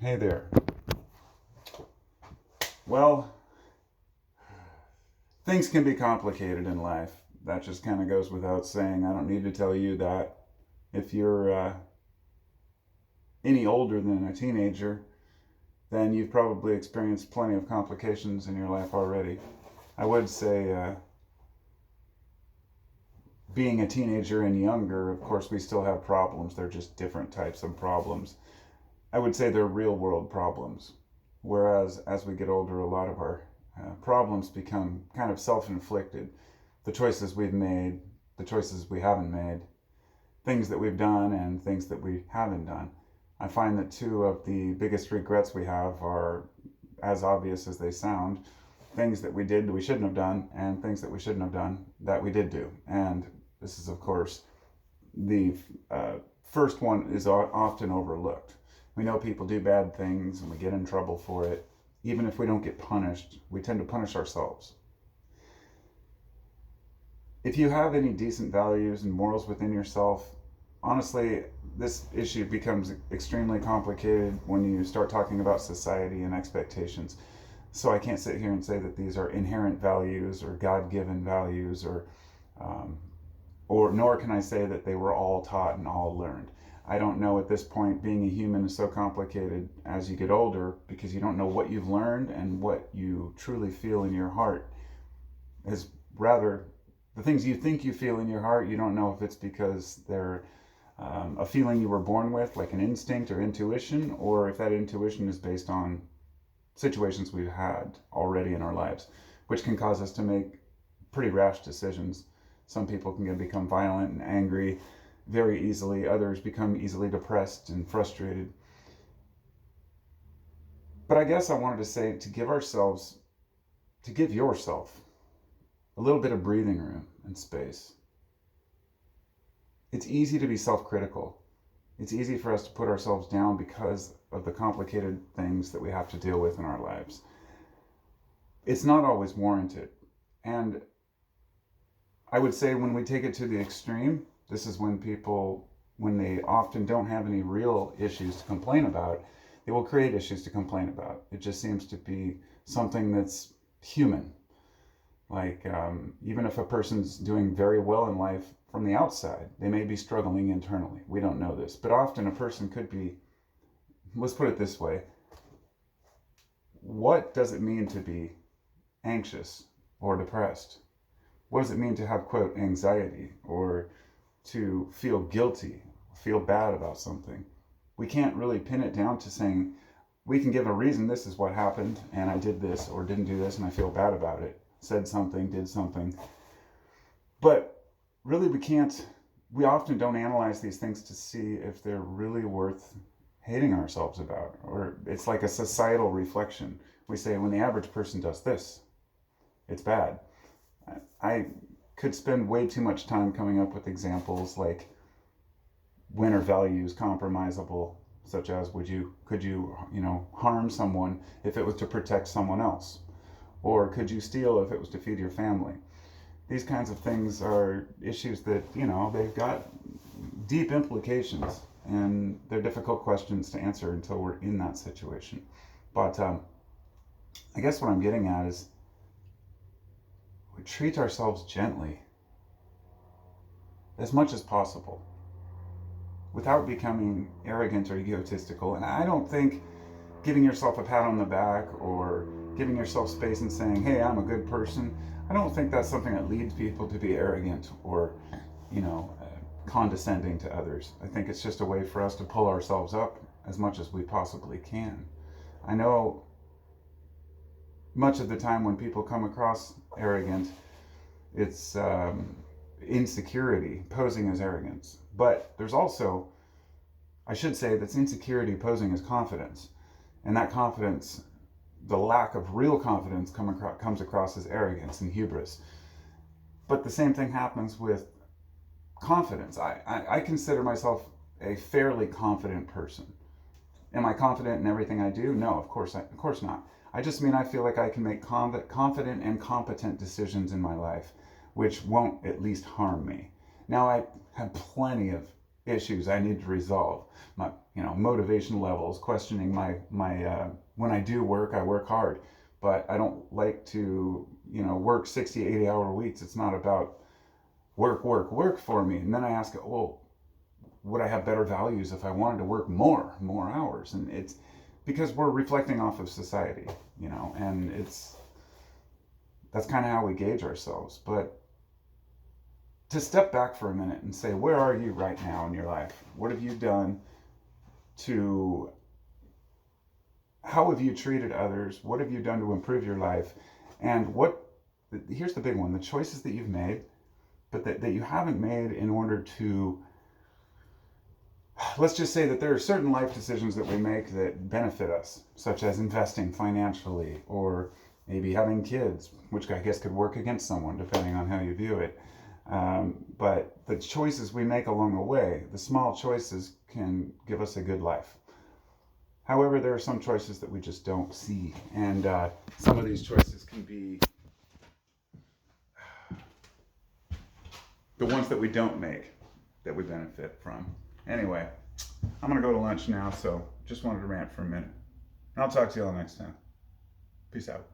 Hey there. Well, things can be complicated in life. That just kind of goes without saying. I don't need to tell you that. If you're any older than a teenager, then you've probably experienced plenty of complications in your life already. I would say, being a teenager and younger, of course, we still have problems. They're just different types of problems. I would say they're real world problems. Whereas as we get older, a lot of our problems become kind of self inflicted. The choices we've made, the choices we haven't made, things that we've done, and things that we haven't done. I find that two of the biggest regrets we have are as obvious as they sound: things that we did that we shouldn't have done, and things that we shouldn't have done that we did do. And this is, of course, the first one is often overlooked. We know people do bad things and we get in trouble for it. Even if we don't get punished, we tend to punish ourselves. If you have any decent values and morals within yourself, honestly, this issue becomes extremely complicated when you start talking about society and expectations. So I can't sit here and say that these are inherent values or God-given values, um, or nor can I say that they were all taught and all learned. I don't know at this point. Being a human is so complicated as you get older because you don't know what you've learned and what you truly feel in your heart. Is rather the things you think you feel in your heart, you don't know if it's because they're a feeling you were born with, like an instinct or intuition, or if that intuition is based on situations we've had already in our lives, which can cause us to make pretty rash decisions. Some people can become violent and angry very easily. Others become easily depressed and frustrated. But I guess I wanted to say to give yourself a little bit of breathing room and space. It's easy to be self-critical. It's easy for us to put ourselves down because of the complicated things that we have to deal with in our lives. It's not always warranted. And I would say when we take it to the extreme, this is when people, when they often don't have any real issues to complain about, they will create issues to complain about. It just seems to be something that's human. Like, even if a person's doing very well in life from the outside, they may be struggling internally. We don't know this. But often a person could be, let's put it this way: what does it mean to be anxious or depressed? What does it mean to have, quote, anxiety, or to feel guilty, feel bad about something? We can't really pin it down to saying, we can give a reason: this is what happened, and I did this or didn't do this, and I feel bad about it. Said something, did something. But really, we often don't analyze these things to see if they're really worth hating ourselves about. Or it's like a societal reflection. We say, when the average person does this, it's bad. I could spend way too much time coming up with examples like, when are values compromisable, such as could you harm someone if it was to protect someone else, or could you steal if it was to feed your family? These kinds of things are issues that they've got deep implications, and they're difficult questions to answer until we're in that situation. But I guess what I'm getting at is, we treat ourselves gently as much as possible without becoming arrogant or egotistical. And I don't think giving yourself a pat on the back or giving yourself space and saying, hey, I'm a good person, I don't think that's something that leads people to be arrogant or, condescending to others. I think it's just a way for us to pull ourselves up as much as we possibly can. I know much of the time when people come across arrogant, it's insecurity posing as arrogance. But there's also, I should say, that's insecurity posing as confidence. And that confidence, the lack of real confidence, comes across as arrogance and hubris. But the same thing happens with confidence. I consider myself a fairly confident person. Am I confident in everything I do? No, of course not. I just mean I feel like I can make confident and competent decisions in my life, which won't at least harm me. Now, I have plenty of issues I need to resolve. My, motivation levels, questioning my when I do work, I work hard, but I don't like to, work 60, 80-hour weeks. It's not about work for me. And then I ask, well, would I have better values if I wanted to work more hours? And it's because we're reflecting off of society, and that's kind of how we gauge ourselves. But to step back for a minute and say, where are you right now in your life? What have you done to, how have you treated others? What have you done to improve your life? And here's the big one, the choices that you've made, but that you haven't made in order to, let's just say that there are certain life decisions that we make that benefit us, such as investing financially, or maybe having kids, which I guess could work against someone depending on how you view it. But the choices we make along the way, the small choices, can give us a good life. However, there are some choices that we just don't see, and some of these choices can be the ones that we don't make that we benefit from. Anyway, I'm going to go to lunch now, so just wanted to rant for a minute. I'll talk to you all next time. Peace out.